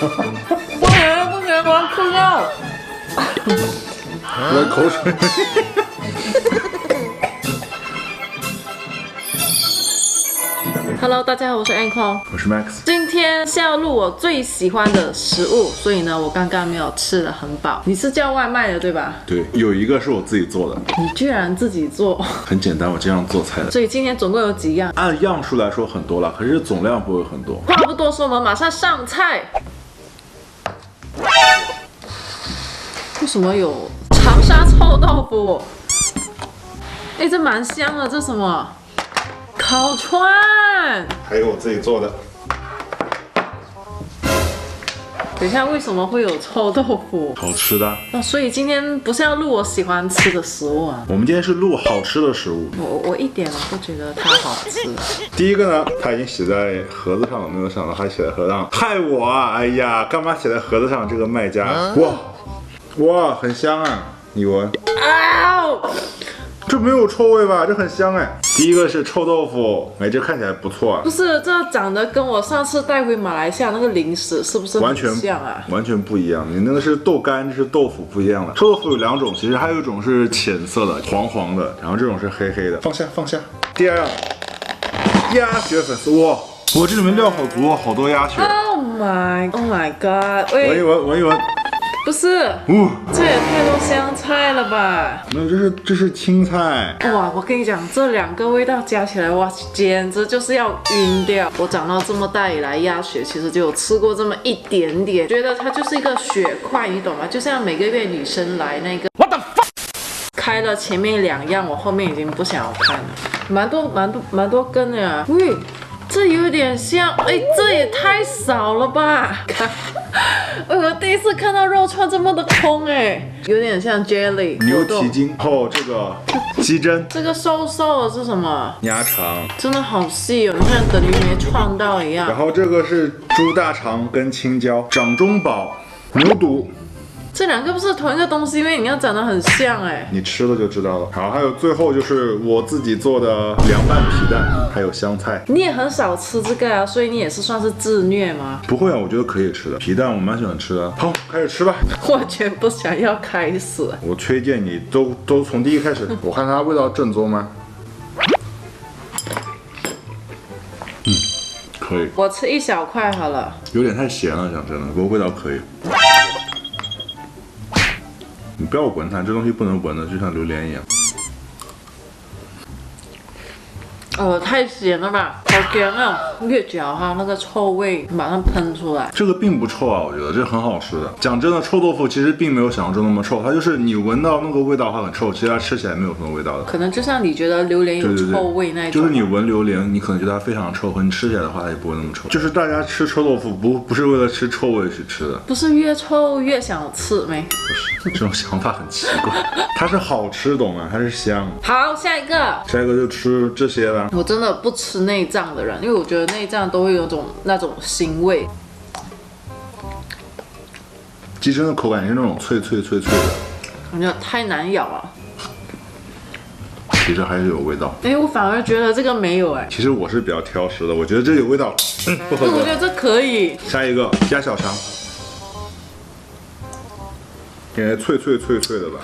不行不行，我要吃药。我的口水。Hello， 大家好，我是 Anko， 我是 Max。今天是要录我最喜欢的食物，所以呢，我刚刚没有吃得很饱。你是叫外卖的对吧？对，有一个是我自己做的，你居然自己做，很简单，我这样做菜的。所以今天总共有几样？按样数来说很多了，可是总量不会很多。话不多说，我们马上上菜。为什么有长沙臭豆腐？哎，这蛮香的，这什么？烤串。还有我自己做的。等一下，为什么会有臭豆腐？好吃的。所以今天不是要录我喜欢吃的食物啊？我们今天是录好吃的食物。我一点都不觉得它好吃。第一个呢，它已经写在盒子上了，没有想到它写在盒子上，害我啊！哎呀，干嘛写在盒子上？这个卖家，哇，很香啊！你闻。这没有臭味吧？这很香哎。第一个是臭豆腐，哎，这看起来不错啊。不是，这长得跟我上次带回马来西亚那个零食是不是很像啊？完全不一样。你那个是豆干，这是豆腐，不一样了。臭豆腐有两种，其实还有一种是浅色的，黄黄的，然后这种是黑黑的。放下。第二样，鸭血粉丝，哇，我这里面料好足哦，好多鸭血。Oh my god！ 闻一闻。不是，这也太多香菜了吧？没有，这是青菜。哇，我跟你讲，这两个味道加起来，哇，简直就是要晕掉。我长到这么大以来，鸭血其实就有吃过这么一点点，觉得它就是一个血块，你懂吗？就像每个月女生来那个 What the fuck， 开了前面两样，我后面已经不想要看了，蛮多根的啊。喂，这有点像，哎，这也太少了吧？看。我第一次看到肉串这么的空哎，有点像 jelly 牛蹄筋哦，这个鸡胗，这个瘦瘦的是什么？鸭肠，真的好细哦，你看等于没创到一样。然后这个是猪大肠跟青椒，掌中宝，牛肚。这两个不是同一个东西，因为你要长得很像哎。你吃了就知道了。好，还有最后就是我自己做的凉拌皮蛋，还有香菜。你也很少吃这个啊，所以你也是算是自虐吗？不会啊，我觉得可以吃的。皮蛋我蛮喜欢吃的。好，开始吃吧。我全不想要开始。我推荐你都从第一开始，我看它味道正宗吗？可以。我吃一小块好了。有点太咸了，讲真的，不过味道可以。你不要闻它，这东西不能闻的，就像榴莲一样。太咸了吧，好咸啊！越嚼它那个臭味马上喷出来。这个并不臭啊，我觉得这很好吃的。讲真的，臭豆腐其实并没有想象中那么臭，它就是你闻到那个味道它很臭，其实它吃起来没有什么味道的。可能就像你觉得榴莲有臭味那种，就是你闻榴莲，你可能觉得它非常臭，和你吃起来的话它也不会那么臭。就是大家吃臭豆腐不是为了吃臭味去吃的，不是越臭越想吃没？不是，这种想法很奇怪。它是好吃，懂吗？它是香。好，下一个就吃这些吧。我真的不吃内脏的人，因为我觉得内脏都会有那种腥味。鸡胗的口感是那种脆的，我觉得太难咬了。其实还是有味道。我反而觉得这个没有其实我是比较挑食的，我觉得这有味道，不合格。我觉得这可以。下一个鸭小肠，感觉脆的吧？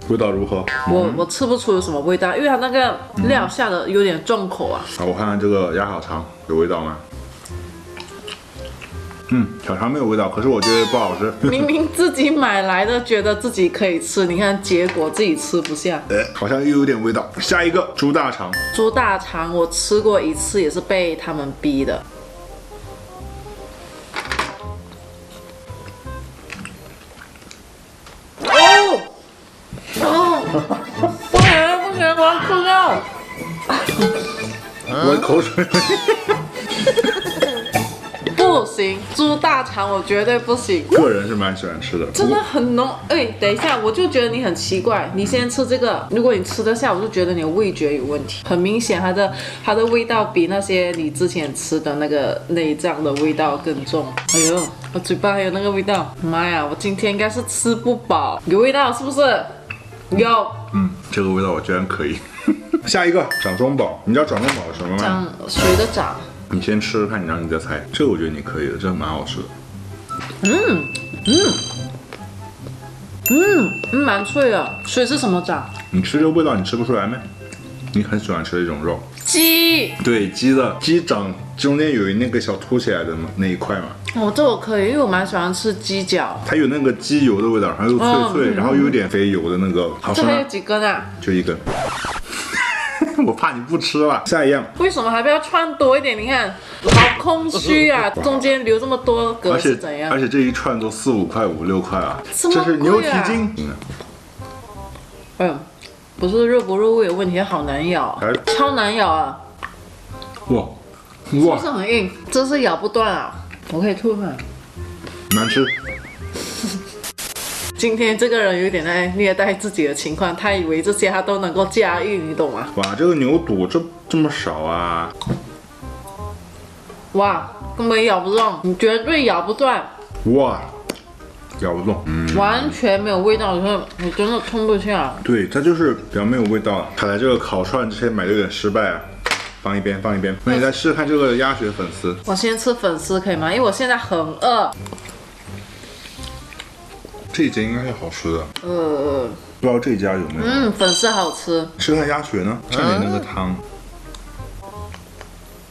味道如何？我吃不出有什么味道，因为它那个料下的有点重口啊。好，我看看这个鸭小肠有味道吗？小肠没有味道，可是我觉得不好吃。明明自己买来的，觉得自己可以吃，你看结果自己吃不下。好像又有点味道。下一个猪大肠，猪大肠我吃过一次，也是被他们逼的。不行，我要吃药。我的口水。不行，猪大肠我绝对不行。个人是蛮喜欢吃的，真的很浓。等一下，我就觉得你很奇怪。你先吃这个，如果你吃得下，我就觉得你的味觉有问题。很明显，它的味道比那些你之前吃的那个内脏的味道更重。哎呦，我嘴巴还有那个味道。妈呀，我今天应该是吃不饱。有味道是不是？有。这个味道我居然可以。下一个掌中宝，你知道掌中宝是什么吗？谁的掌？你先吃看，然后你再猜。这个我觉得你可以的，这个蛮好吃的。蛮脆的。所以是什么炸？你吃这个味道你吃不出来没？你很喜欢吃的一种肉。鸡。对，鸡掌中间有那个小凸起来的那一块嘛。哦，这我可以，因为我蛮喜欢吃鸡脚。它有那个鸡油的味道，然后又脆脆，然后又有点肥油的那个。好吃吗？这还有几根啊？就一根。我怕你不吃了。下一样。为什么还不要串多一点？你看，好空虚啊！中间留这么多格是怎样？而且这一串都4、5块、5、6块啊！这么贵啊，这是牛蹄筋。哎呦，不是入不入味的问题，好难咬，超难咬啊！哇是不是很硬？真是咬不断啊！我可以吐吗？难吃。今天这个人有点在虐待自己的情况，他以为这些他都能够驾驭，你懂吗？哇，这个牛肚这么少啊！哇，根本咬不动，你绝对咬不断。哇，咬不动，完全没有味道，你真的吞不下。对，它就是比较没有味道。看来这个烤串之前买的有点失败啊。放一边，放一边。那你再试试看这个鸭血粉丝。我先吃粉丝可以吗？因为我现在很饿。这一家应该是好吃的。不知道这家有没有？粉丝好吃。吃看鸭血呢，蘸点那个汤。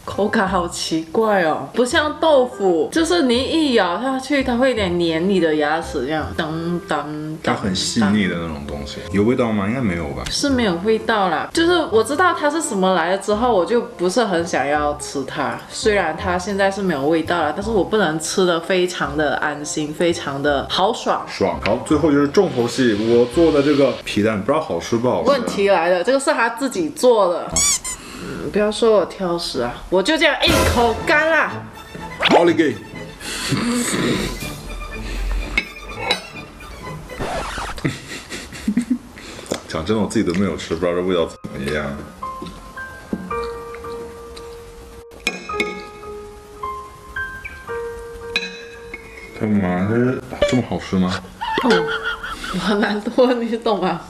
口感好奇怪哦，不像豆腐，就是你一咬下去，它会有点黏你的牙齿，这样当当。它很细腻的那种东西，有味道吗？应该没有吧？是没有味道啦，就是我知道它是什么来了之后，我就不是很想要吃它。虽然它现在是没有味道了，但是我不能吃的非常的安心，非常的豪爽。爽。好，最后就是重头戏，我做的这个皮蛋，不知道好吃不好吃。问题来了，这个是他自己做的。不要说我挑食啊，我就这样一口干啦。好你给。讲真的，我自己都没有吃，不知道这味道怎么样。他妈的，这么好吃吗？我很难多，你懂吗？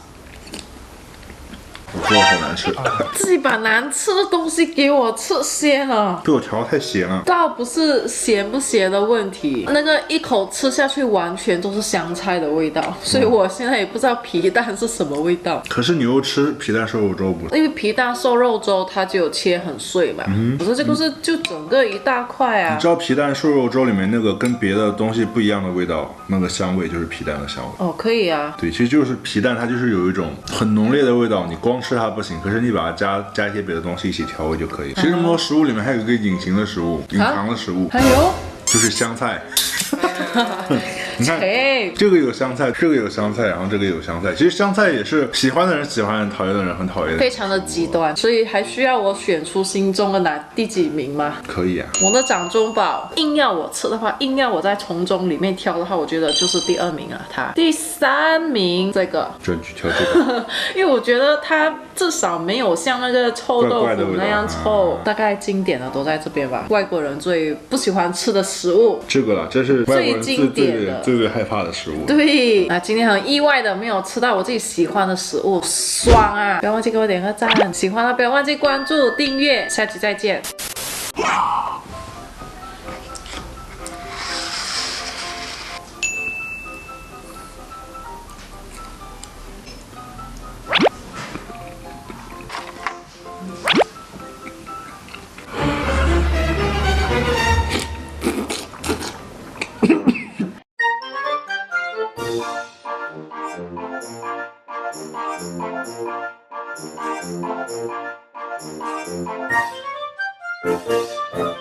我做的好难吃，自己把难吃的东西给我吃咸了，被我调太咸了。倒不是咸不咸的问题，那个一口吃下去完全都是香菜的味道，所以我现在也不知道皮蛋是什么味道。可是你又吃皮蛋瘦肉粥不是？因为皮蛋瘦肉粥它就有切很碎嘛，可是这个是就整个一大块啊。你知道皮蛋瘦肉粥里面那个跟别的东西不一样的味道，那个香味就是皮蛋的香味。哦，可以啊。对，其实就是皮蛋，它就是有一种很浓烈的味道，你光吃它不行，可是你把它加一些别的东西一起调味就可以。其实很多食物里面还有一个隐形的食物，隐藏的食物，还有就是香菜。你看，切这个有香菜，这个有香菜，然后这个有香菜。其实香菜也是喜欢的人喜欢，讨厌的人很讨厌，非常的极端，所以还需要我选出心中的第几名吗？可以啊。我的掌中宝，硬要我吃的话，硬要我在从中里面挑的话，我觉得就是第2名啊，它第3名这个，就去挑这个，因为我觉得它至少没有像那个臭豆怪怪的味道腐那样臭，大概经典的都在这边吧。外国人最不喜欢吃的食物，这个啦，这是外国人最经典的最害怕的食物。对，那今天很意外的没有吃到我自己喜欢的食物，爽啊！不要忘记给我点个赞，喜欢的不要忘记关注、订阅，下期再见。Thank you.